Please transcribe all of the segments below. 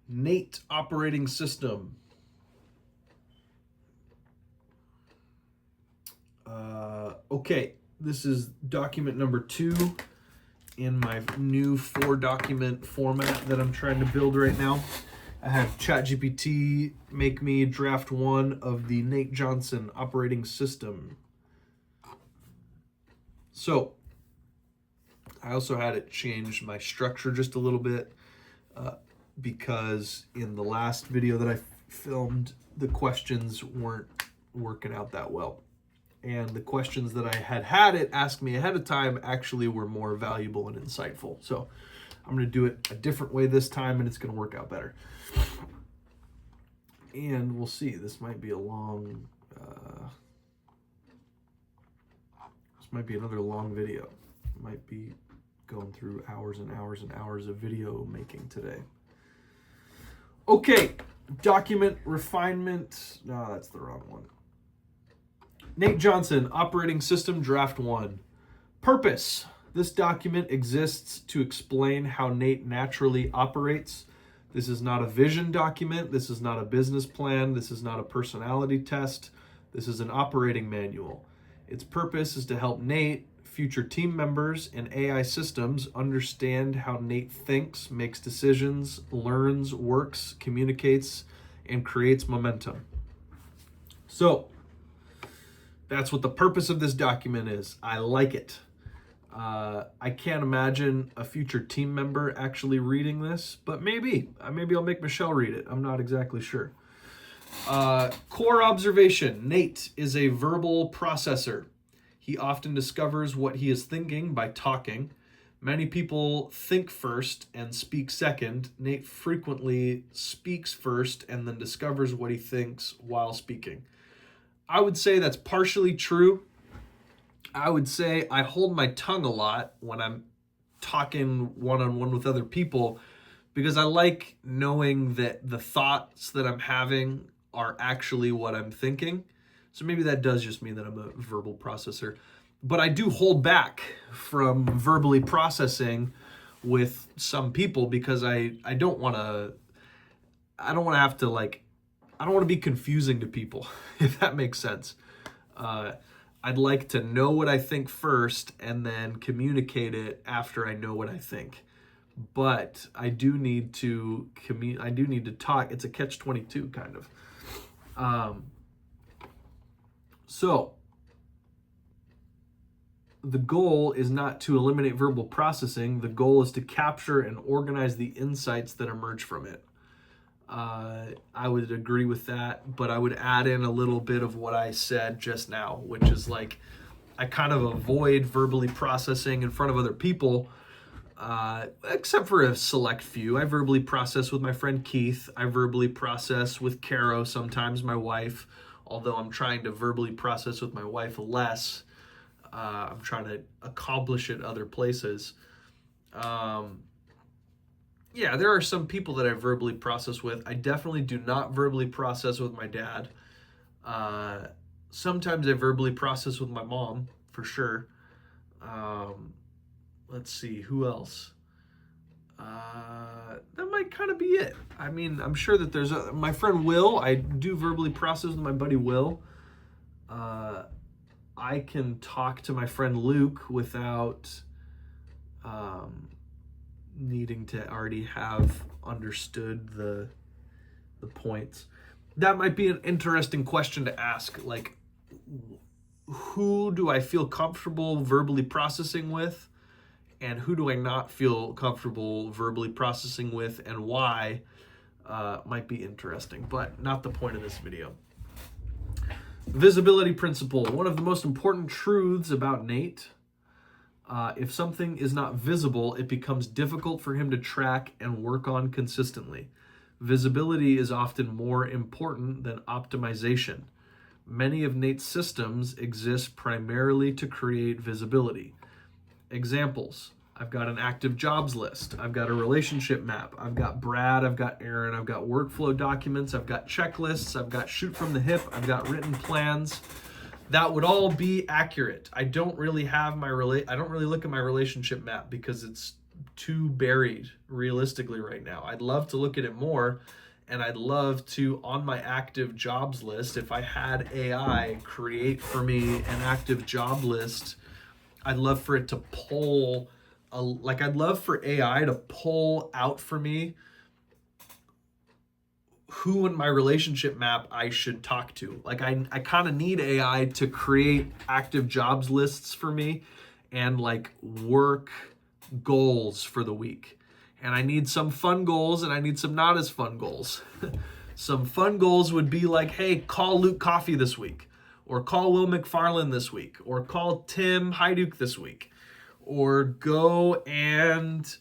NATE operating system. Okay, this is document number 2 in my new 4-document format that I'm trying to build right now. I have ChatGPT make me draft 1 of the Nate Johnson operating system. So, I also had it change my structure just a little bit because in the last video that I filmed, the questions weren't working out that well. And the questions that I had it ask me ahead of time actually were more valuable and insightful. So I'm going to do it a different way this time, and it's going to work out better. And we'll see. This might be a long, this might be another long video. It might be going through hours and hours and hours of video making today. Okay, document refinement. No, that's the wrong one. Nate Johnson, Operating System Draft 1. Purpose. This document exists to explain how Nate naturally operates. This is not a vision document. This is not a business plan. This is not a personality test. This is an operating manual. Its purpose is to help Nate, future team members, and AI systems understand how Nate thinks, makes decisions, learns, works, communicates, and creates momentum. So, that's what the purpose of this document is. I like it. I can't imagine a future team member actually reading this, but maybe I'll make Michelle read it. I'm not exactly sure. Core observation. Nate is a verbal processor. He often discovers what he is thinking by talking. Many people think first and speak second. Nate frequently speaks first and then discovers what he thinks while speaking. I would say that's partially true. I would say I hold my tongue a lot when I'm talking one-on-one with other people because I like knowing that the thoughts that I'm having are actually what I'm thinking. So maybe that does just mean that I'm a verbal processor. But I do hold back from verbally processing with some people because I don't want to have to I don't want to be confusing to people, if that makes sense. I'd like to know what I think first and then communicate it after I know what I think. But I do need to talk. It's a catch-22 kind of. So the goal is not to eliminate verbal processing. The goal is to capture and organize the insights that emerge from it. I would agree with that, but I would add in a little bit of what I said just now, which is like I kind of avoid verbally processing in front of other people, except for a select few. I verbally process with my friend Keith. I verbally process with Caro, sometimes my wife, although I'm trying to verbally process with my wife less. I'm trying to accomplish it other places. Yeah, there are some people that I verbally process with. I definitely do not verbally process with my dad. Sometimes I verbally process with my mom, for sure. Let's see, who else? That might kind of be it. I mean, I'm sure that there's my friend Will. I do verbally process with my buddy Will. I can talk to my friend Luke without needing to already have understood the points. That might be an interesting question to ask. Like, who do I feel comfortable verbally processing with, and who do I not feel comfortable verbally processing with, and why? Might be interesting, but not the point of this video. Visibility principle. One of the most important truths about Nate. If something is not visible, it becomes difficult for him to track and work on consistently. Visibility is often more important than optimization. Many of Nate's systems exist primarily to create visibility. Examples: I've got an active jobs list. I've got a relationship map. I've got Brad. I've got Aaron. I've got workflow documents. I've got checklists. I've got shoot from the hip. I've got written plans. That would all be accurate. I don't really look at my relationship map because it's too buried realistically right now. I'd love to look at it more, and I'd love to, on my active jobs list, if I had AI create for me an active job list, I'd love for it to pull, I'd love for AI to pull out for me who in my relationship map I should talk to. Like I kind of need AI to create active jobs lists for me and like work goals for the week. And I need some fun goals and I need some not as fun goals. Some fun goals would be like, hey, call Luke Coffey this week, or call Will McFarland this week, or call Tim Heiduke this week, or go and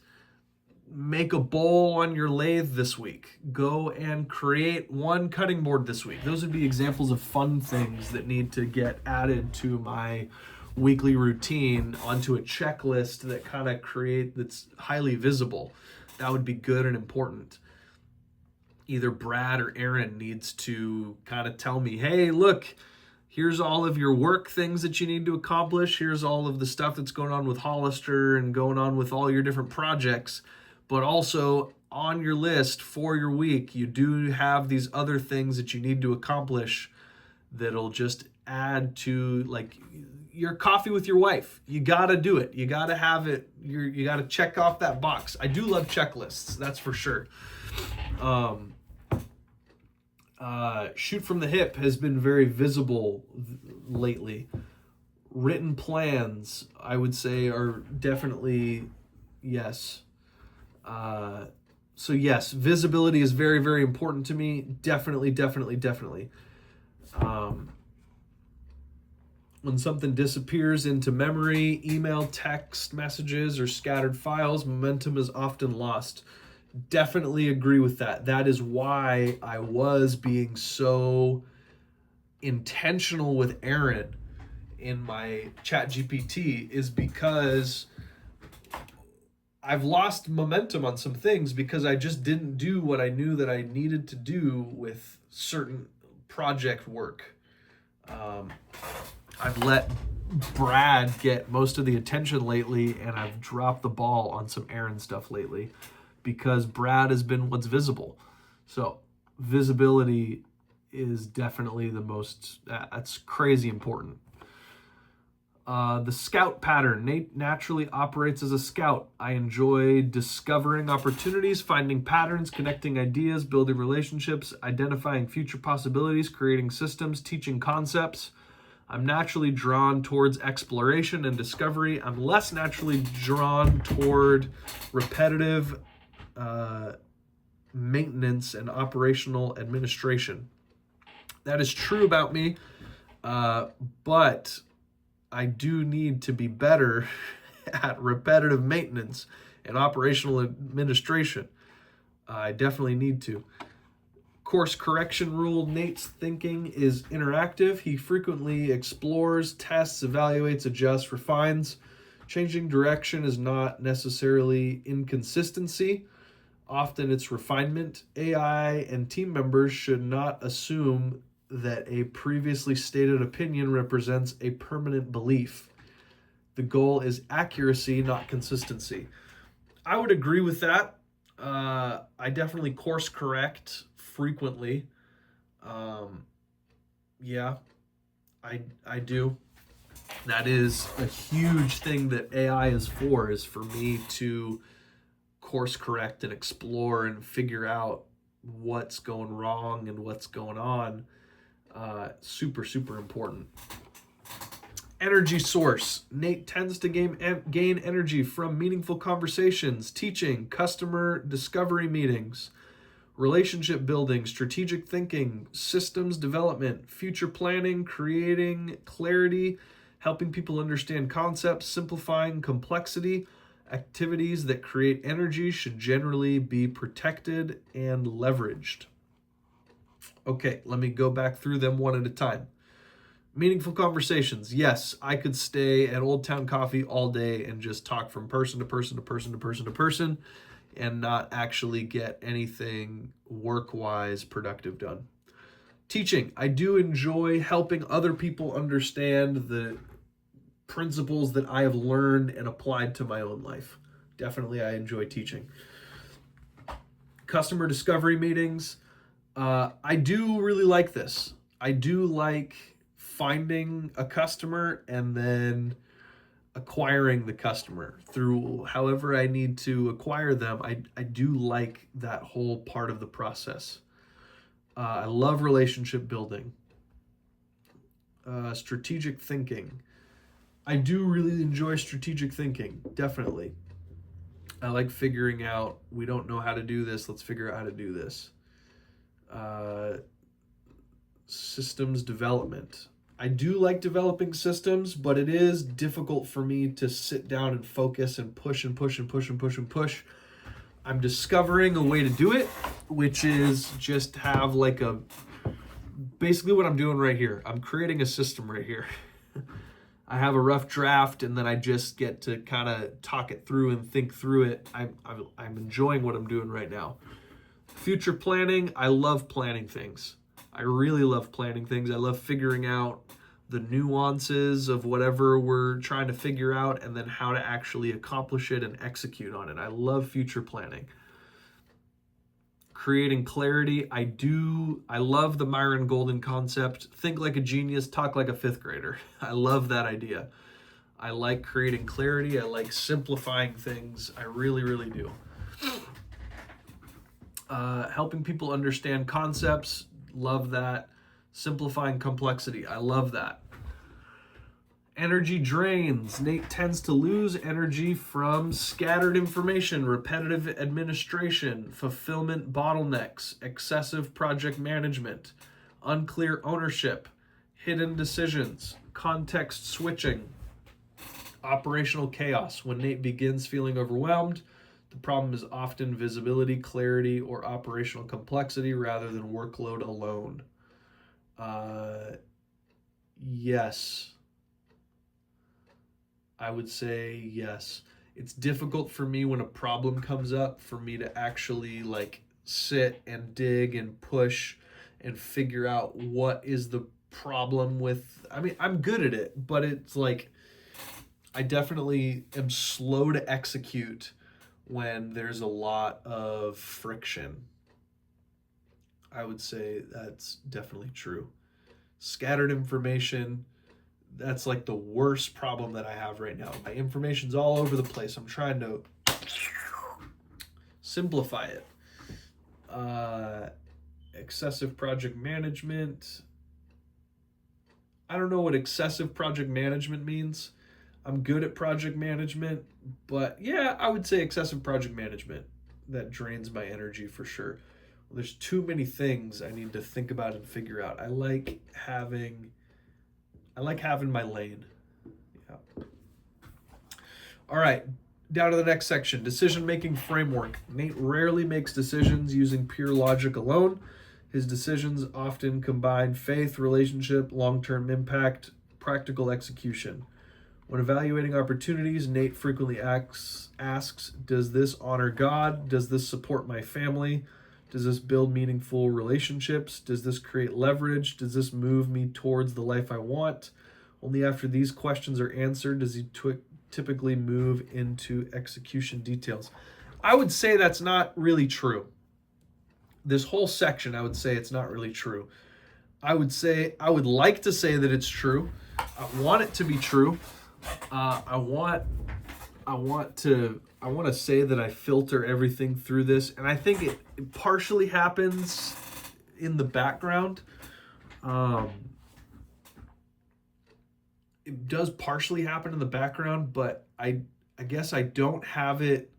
make a bowl on your lathe this week. Go and create one cutting board this week. Those would be examples of fun things that need to get added to my weekly routine onto a checklist that kind of that's highly visible. That would be good and important. Either Brad or Aaron needs to kind of tell me, hey, look, here's all of your work things that you need to accomplish. Here's all of the stuff that's going on with Hollister and going on with all your different projects. But also on your list for your week, you do have these other things that you need to accomplish that'll just add to like your coffee with your wife. You got to do it. You got to have it. You got to check off that box. I do love checklists. That's for sure. Shoot from the hip has been very visible lately. Written plans, I would say, are definitely yes. So yes, visibility is very, very important to me. Definitely. When something disappears into memory, email, text messages, or scattered files, momentum is often lost. Definitely agree with that. That is why I was being so intentional with Aaron in my ChatGPT, is because I've lost momentum on some things because I just didn't do what I knew that I needed to do with certain project work. I've let Brad get most of the attention lately, and I've dropped the ball on some Aaron stuff lately because Brad has been what's visible. So visibility is definitely that's crazy important. The scout pattern. Nate naturally operates as a scout. I enjoy discovering opportunities, finding patterns, connecting ideas, building relationships, identifying future possibilities, creating systems, teaching concepts. I'm naturally drawn towards exploration and discovery. I'm less naturally drawn toward repetitive maintenance and operational administration. That is true about me, but I do need to be better at repetitive maintenance and operational administration. I definitely need to. Course correction rule. Nate's thinking is interactive. He frequently explores, tests, evaluates, adjusts, refines. Changing direction is not necessarily inconsistency. Often it's refinement. AI and team members should not assume that a previously stated opinion represents a permanent belief. The goal is accuracy, not consistency. I would agree with that. I definitely course correct frequently. Yeah, I do. That is a huge thing that AI is for me to course correct and explore and figure out what's going wrong and what's going on. Super important. Energy source. Nate tends to gain energy from meaningful conversations, teaching, customer discovery meetings, relationship building, strategic thinking, systems development, future planning, creating clarity, helping people understand concepts, simplifying complexity. Activities that create energy should generally be protected and leveraged. Okay, let me go back through them one at a time. Meaningful conversations. Yes, I could stay at Old Town Coffee all day and just talk from person to person and not actually get anything work-wise productive done. Teaching. I do enjoy helping other people understand the principles that I have learned and applied to my own life. Definitely, I enjoy teaching. Customer discovery meetings. I do really like this. I do like finding a customer and then acquiring the customer through however I need to acquire them. I do like that whole part of the process. I love relationship building. Strategic thinking. I do really enjoy strategic thinking, definitely. I like figuring out, we don't know how to do this, let's figure out how to do this. Systems development. I do like developing systems, but it is difficult for me to sit down and focus and push and push and push and push and push. I'm discovering a way to do it, which is just have like basically what I'm doing right here. I'm creating a system right here. I have a rough draft, and then I just get to kind of talk it through and think through it. I'm enjoying what I'm doing right now. Future planning, I love planning things. I really love planning things. I love figuring out the nuances of whatever we're trying to figure out and then how to actually accomplish it and execute on it. I love future planning. Creating clarity, I love the Myron Golden concept. Think like a genius, talk like a fifth grader. I love that idea. I like creating clarity. I like simplifying things. I really, really do. Helping people understand concepts, love that. Simplifying complexity, I love that. Energy drains. Nate tends to lose energy from scattered information, repetitive administration, fulfillment bottlenecks, excessive project management, unclear ownership, hidden decisions, context switching, operational chaos. When Nate begins feeling overwhelmed, the problem is often visibility, clarity, or operational complexity rather than workload alone. Yes. I would say yes. It's difficult for me when a problem comes up for me to actually like sit and dig and push and figure out what is the problem with. I mean, I'm good at it, but it's like I definitely am slow to execute when there's a lot of friction. I would say that's definitely true. Scattered information, that's like the worst problem that I have right now. My information's all over the place. I'm trying to simplify it. Excessive project management. I don't know what excessive project management means. I'm good at project management, but yeah, I would say excessive project management. That drains my energy for sure. Well, there's too many things I need to think about and figure out. I like having my lane. Yeah. All right, down to the next section, decision-making framework. Nate rarely makes decisions using pure logic alone. His decisions often combine faith, relationship, long-term impact, practical execution. When evaluating opportunities, Nate frequently asks, does this honor God? Does this support my family? Does this build meaningful relationships? Does this create leverage? Does this move me towards the life I want? Only after these questions are answered does he typically move into execution details. I would say that's not really true. This whole section, I would say it's not really true. I would like to say that it's true. I want it to be true. I want to say that I filter everything through this, and I think it partially happens in the background. It does partially happen in the background, but I guess I don't have it.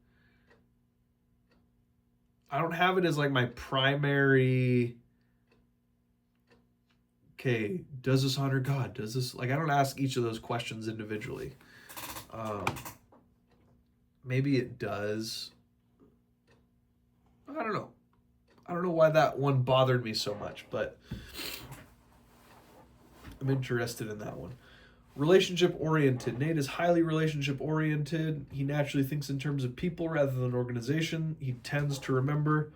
I don't have it as like my primary. Okay, does this honor God? Does this, like, I don't ask each of those questions individually. Maybe it does. I don't know. I don't know why that one bothered me so much, but I'm interested in that one. Relationship oriented. Nate is highly relationship oriented. He naturally thinks in terms of people rather than organization. He tends to remember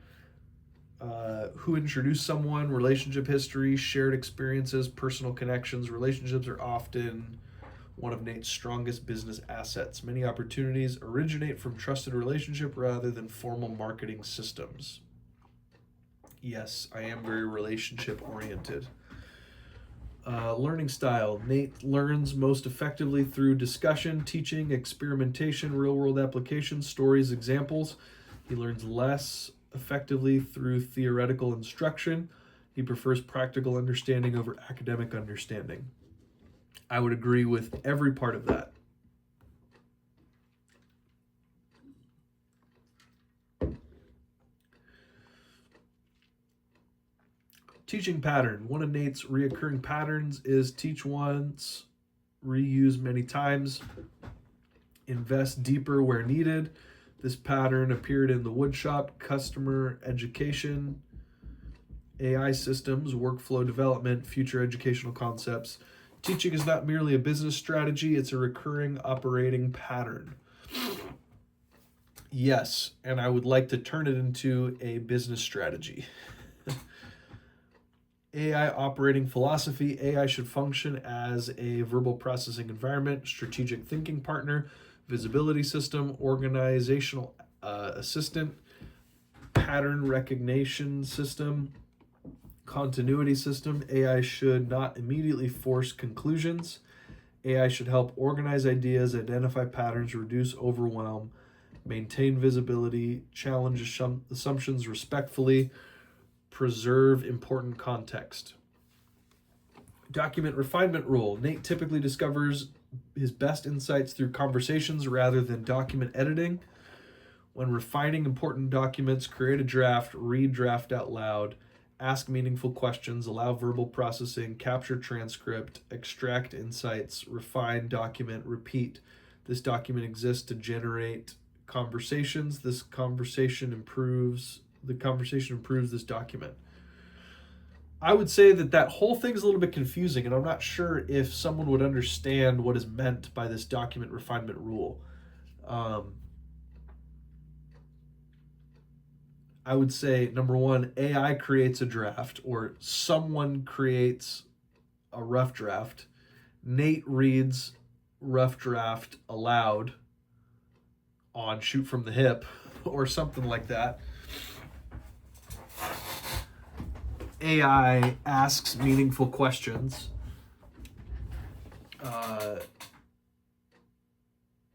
who introduced someone, relationship history, shared experiences, personal connections. Relationships are often one of Nate's strongest business assets. Many opportunities originate from trusted relationship rather than formal marketing systems. Yes, I am very relationship oriented. Learning style. Nate learns most effectively through discussion, teaching, experimentation, real world applications, stories, examples. He learns less effectively through theoretical instruction. He prefers practical understanding over academic understanding. I would agree with every part of that. Teaching pattern. One of Nate's reoccurring patterns is teach once, reuse many times, invest deeper where needed. This pattern appeared in the woodshop, customer education, AI systems, workflow development, future educational concepts. Teaching is not merely a business strategy, it's a recurring operating pattern. Yes, and I would like to turn it into a business strategy. AI operating philosophy. AI should function as a verbal processing environment, strategic thinking partner, visibility system, organizational assistant, pattern recognition system, continuity system. AI should not immediately force conclusions. AI should help organize ideas, identify patterns, reduce overwhelm, maintain visibility, challenge assumptions respectfully, preserve important context. Document refinement rule. Nate typically discovers his best insights through conversations rather than document editing. When refining important documents, create a draft, read draft out loud, ask meaningful questions, allow verbal processing, capture transcript, extract insights, refine, document, repeat. This document exists to generate conversations. The conversation improves this document. I would say that whole thing's a little bit confusing, and I'm not sure if someone would understand what is meant by this document refinement rule. I would say, number one, AI creates a draft, or someone creates a rough draft. Nate reads rough draft aloud on Shoot from the Hip or something like that. AI asks meaningful questions.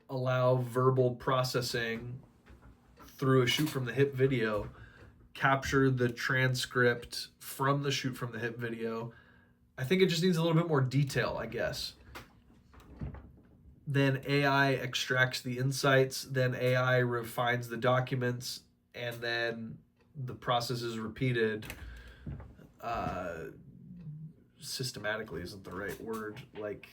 Allow verbal processing through a Shoot from the Hip video. Capture the transcript from the Shoot from the Hip video. I think it just needs a little bit more detail, I guess. Then AI extracts the insights. Then AI refines the documents. And then the process is repeated. Systematically isn't the right word. Like,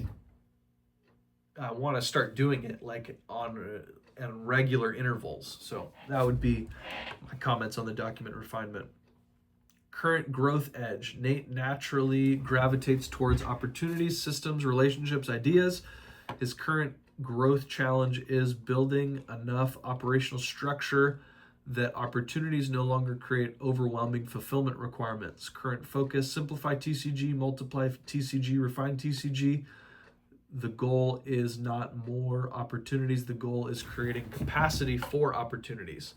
I want to start doing it like on regular intervals. So that would be my comments on the document refinement. Current growth edge. Nate naturally gravitates towards opportunities, systems, relationships, ideas. His current growth challenge is building enough operational structure that opportunities no longer create overwhelming fulfillment requirements. Current focus: simplify TCG, multiply TCG, refine TCG. The goal is not more opportunities. The goal is creating capacity for opportunities.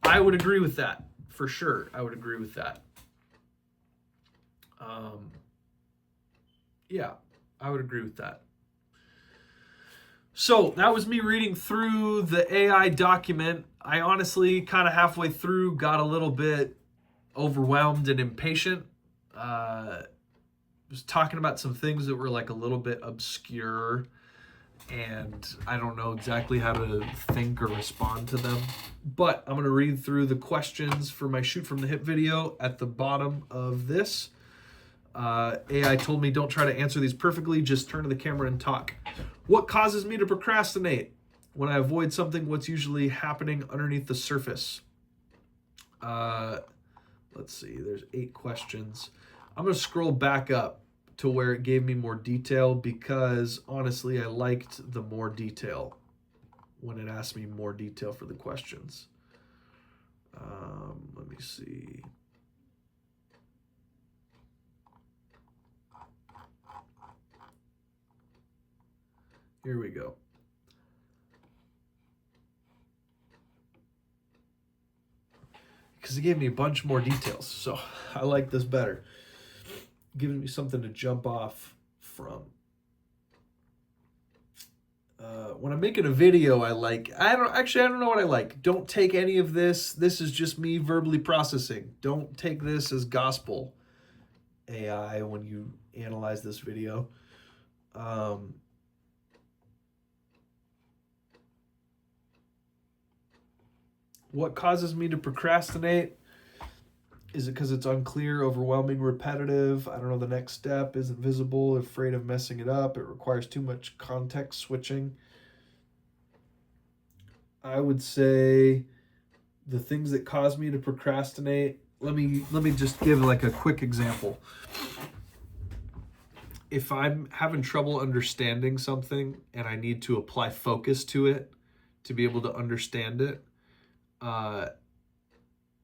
I would agree with that, for sure. I would agree with that. Yeah, I would agree with that. So that was me reading through the AI document. I honestly, kind of halfway through, got a little bit overwhelmed and impatient. Was talking about some things that were like a little bit obscure, and I don't know exactly how to think or respond to them. But I'm going to read through the questions for my Shoot from the Hip video at the bottom of this. AI told me don't try to answer these perfectly, just turn to the camera and talk. What causes me to procrastinate? When I avoid something, what's usually happening underneath the surface? Let's see, there's 8 questions. I'm going to scroll back up to where it gave me more detail, because honestly, I liked the more detail when it asked me more detail for the questions. Let me see. Here we go. Because it gave me a bunch more details, so I like this better. Giving me something to jump off from. When I'm making a video, I don't know what I like. Don't take any of this. This is just me verbally processing. Don't take this as gospel, AI, when you analyze this video. What causes me to procrastinate? Is it because it's unclear, overwhelming, repetitive? I don't know the next step, isn't visible, afraid of messing it up, it requires too much context switching. I would say the things that cause me to procrastinate, let me just give like a quick example. If I'm having trouble understanding something and I need to apply focus to it to be able to understand it, and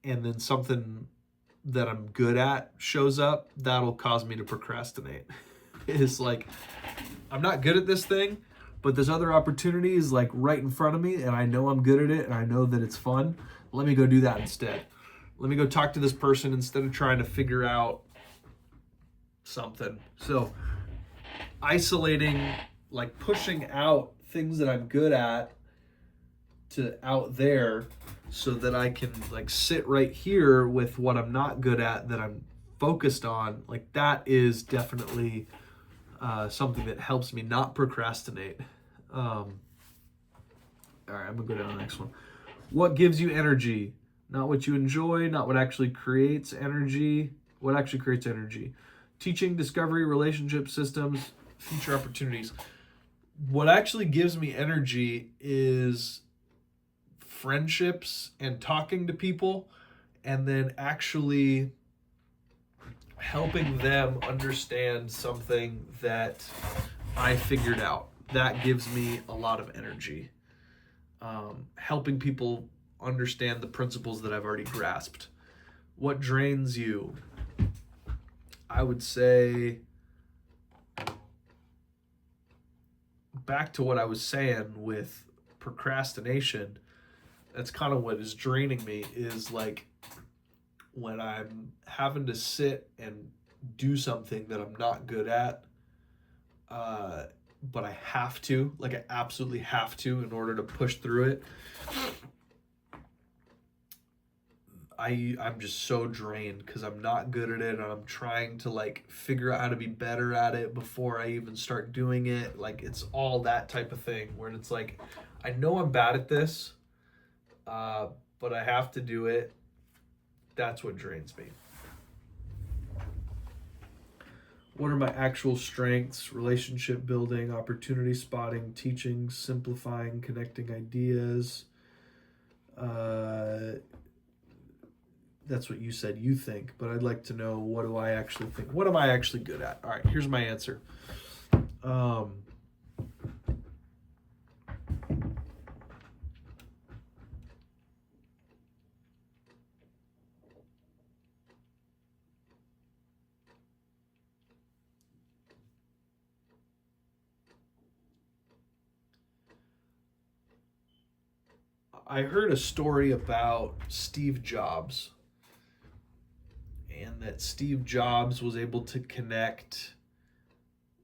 then something that I'm good at shows up, that'll cause me to procrastinate. It's like, I'm not good at this thing, but this other opportunity is like right in front of me and I know I'm good at it and I know that it's fun. Let me go do that instead. Let me go talk to this person instead of trying to figure out something. So isolating, like pushing out things that I'm good at to out there so that I can like sit right here with what I'm not good at that I'm focused on. Like that is definitely something that helps me not procrastinate. All right, I'm gonna go to the next one. What gives you energy? Not what you enjoy, not what actually creates energy. What actually creates energy? Teaching, discovery, relationship systems, future opportunities. What actually gives me energy is friendships and talking to people, and then actually helping them understand something that I figured out. That gives me a lot of energy. Helping people understand the principles that I've already grasped. What drains you? I would say, back to what I was saying with procrastination, that's kind of what is draining me, is like when I'm having to sit and do something that I'm not good at, but I have to, like I absolutely have to in order to push through it. I'm just so drained because I'm not good at it and I'm trying to like figure out how to be better at it before I even start doing it. Like it's all that type of thing where it's like, I know I'm bad at this, but I have to do it. That's what drains me. What are my actual strengths? Relationship building, opportunity spotting, teaching, simplifying, connecting ideas. That's what you said you think, but I'd like to know, what do I actually think? What am I actually good at? All right, here's my answer. I heard a story about Steve Jobs, and that Steve Jobs was able to connect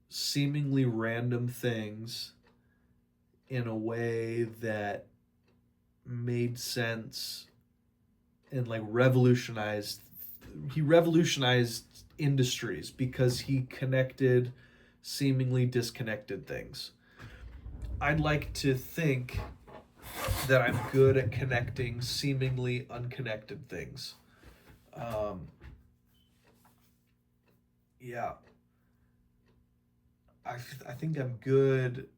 seemingly random things in a way that made sense and like revolutionized industries because he connected seemingly disconnected things. I'd like to think that I'm good at connecting seemingly unconnected things. Yeah. I think I'm good.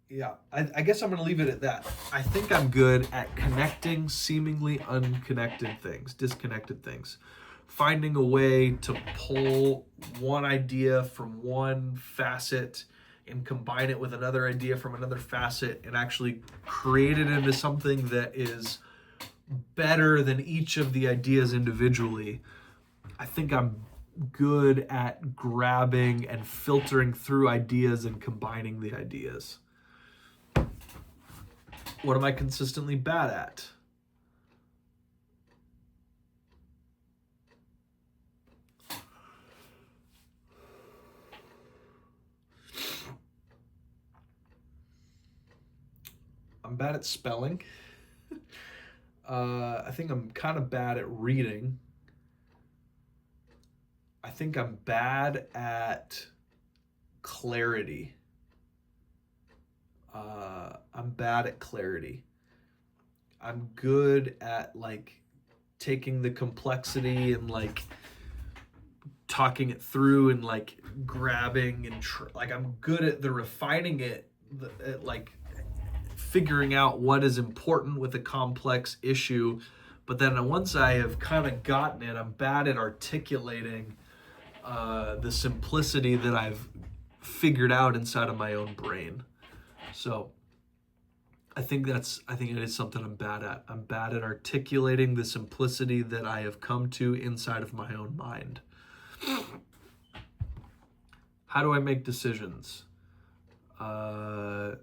Yeah, I guess I'm going to leave it at that. I think I'm good at connecting seemingly unconnected things, disconnected things. Finding a way to pull one idea from one facet and combine it with another idea from another facet and actually create it into something that is better than each of the ideas individually. I think I'm good at grabbing and filtering through ideas and combining the ideas. What am I consistently bad at? I'm bad at spelling. I think I'm kind of bad at reading. I think I'm bad at clarity. I'm bad at clarity. I'm good at like taking the complexity and like talking it through and like grabbing and like I'm good at the refining it, like figuring out what is important with a complex issue. But then once I have kind of gotten it, I'm bad at articulating the simplicity that I've figured out inside of my own brain. So I think it is something I'm bad at. I'm bad at articulating the simplicity that I have come to inside of my own mind. How do I make decisions? I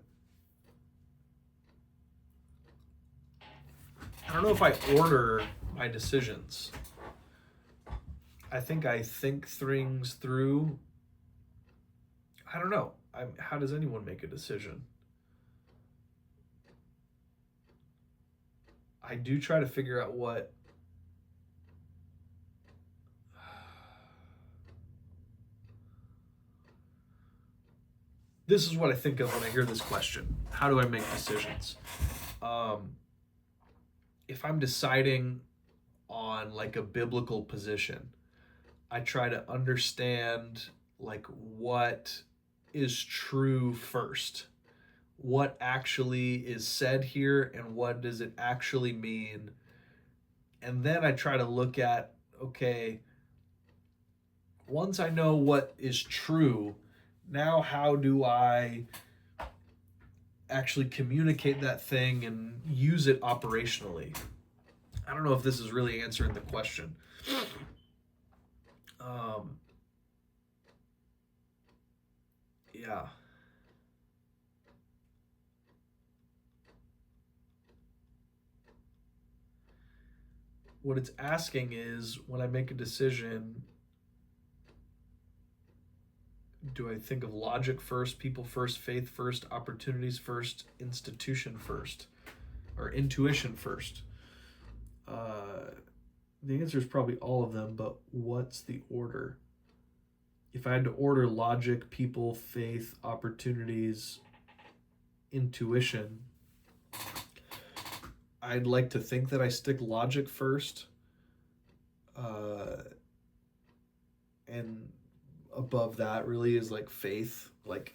don't know if I order my decisions. I think I think things through. I don't know. How does anyone make a decision? I do try to figure out what this is what I think of when I hear this question. How do I make decisions? If I'm deciding on like a biblical position, I try to understand like what is true first. What actually is said here and what does it actually mean? And then I try to look at, okay, once I know what is true, now how do I actually communicate that thing and use it operationally? I don't know if this is really answering the question. Yeah. What it's asking is, when I make a decision, do I think of logic first, people first, faith first, opportunities first, institution first, or intuition first? The answer is probably all of them, but what's the order? If I had to order logic, people, faith, opportunities, intuition, I'd like to think that I stick logic first, and above that really is like faith. Like,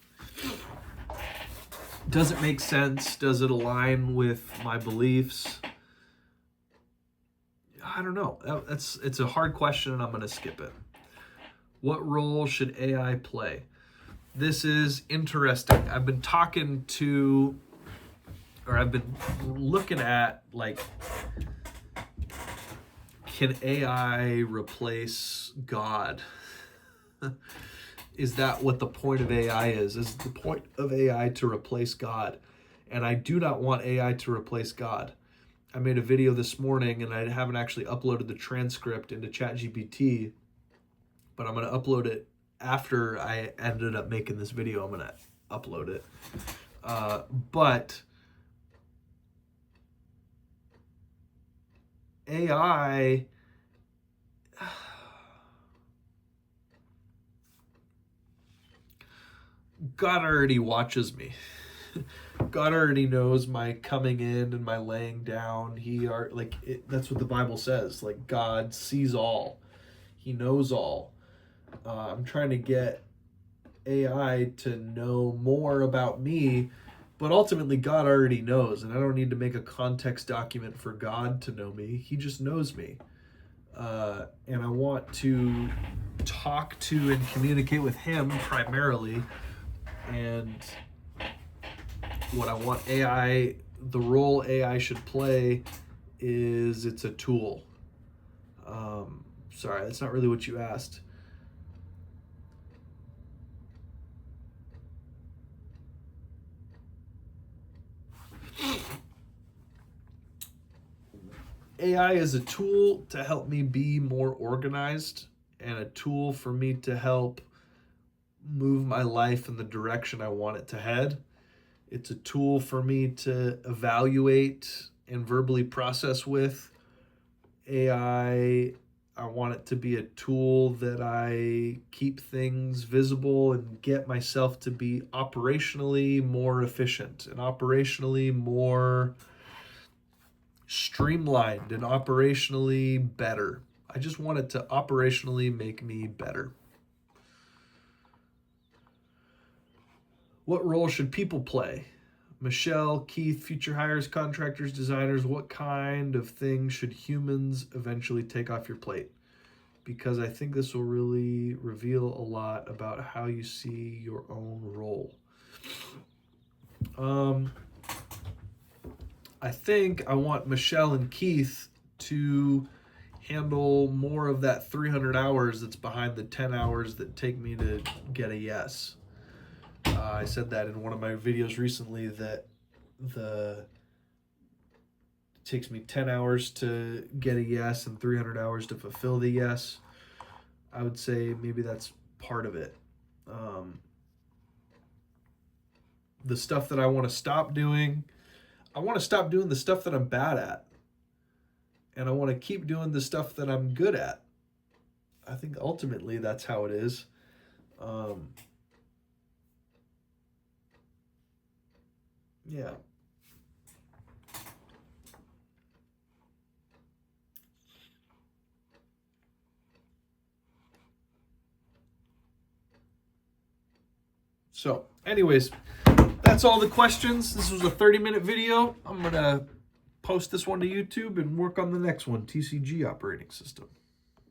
does it make sense? Does it align with my beliefs? I don't know. It's a hard question, and I'm going to skip it. What role should AI play? This is interesting. I've been looking at, like, can AI replace God? Is that what the point of AI is? Is the point of AI to replace God? And I do not want AI to replace God. I made a video this morning, and I haven't actually uploaded the transcript into ChatGPT, but I'm going to upload it after I ended up making this video. I'm going to upload it. But AI, God already watches me. God already knows my coming in and my laying down. That's what the Bible says. Like, God sees all. He knows all. I'm trying to get AI to know more about me, but ultimately God already knows, and I don't need to make a context document for God to know me. He just knows me. And I want to talk to and communicate with him primarily. And what I want AI, the role AI should play is it's a tool. Sorry, that's not really what you asked. AI is a tool to help me be more organized and a tool for me to help move my life in the direction I want it to head. It's a tool for me to evaluate and verbally process with. AI, I want it to be a tool that I keep things visible and get myself to be operationally more efficient and operationally more streamlined and operationally better. I just want it to operationally make me better. What role should people play? Michelle, Keith, future hires, contractors, designers, what kind of things should humans eventually take off your plate? Because I think this will really reveal a lot about how you see your own role. I think I want Michelle and Keith to handle more of that 300 hours that's behind the 10 hours that take me to get a yes. I said that in one of my videos recently that it takes me 10 hours to get a yes and 300 hours to fulfill the yes. I would say maybe that's part of it. The stuff that I want to stop doing, I want to stop doing the stuff that I'm bad at. And I want to keep doing the stuff that I'm good at. I think ultimately that's how it is. Yeah. So, anyways, that's all the questions. This was a 30-minute video. I'm going to post this one to YouTube and work on the next one, TCG operating system.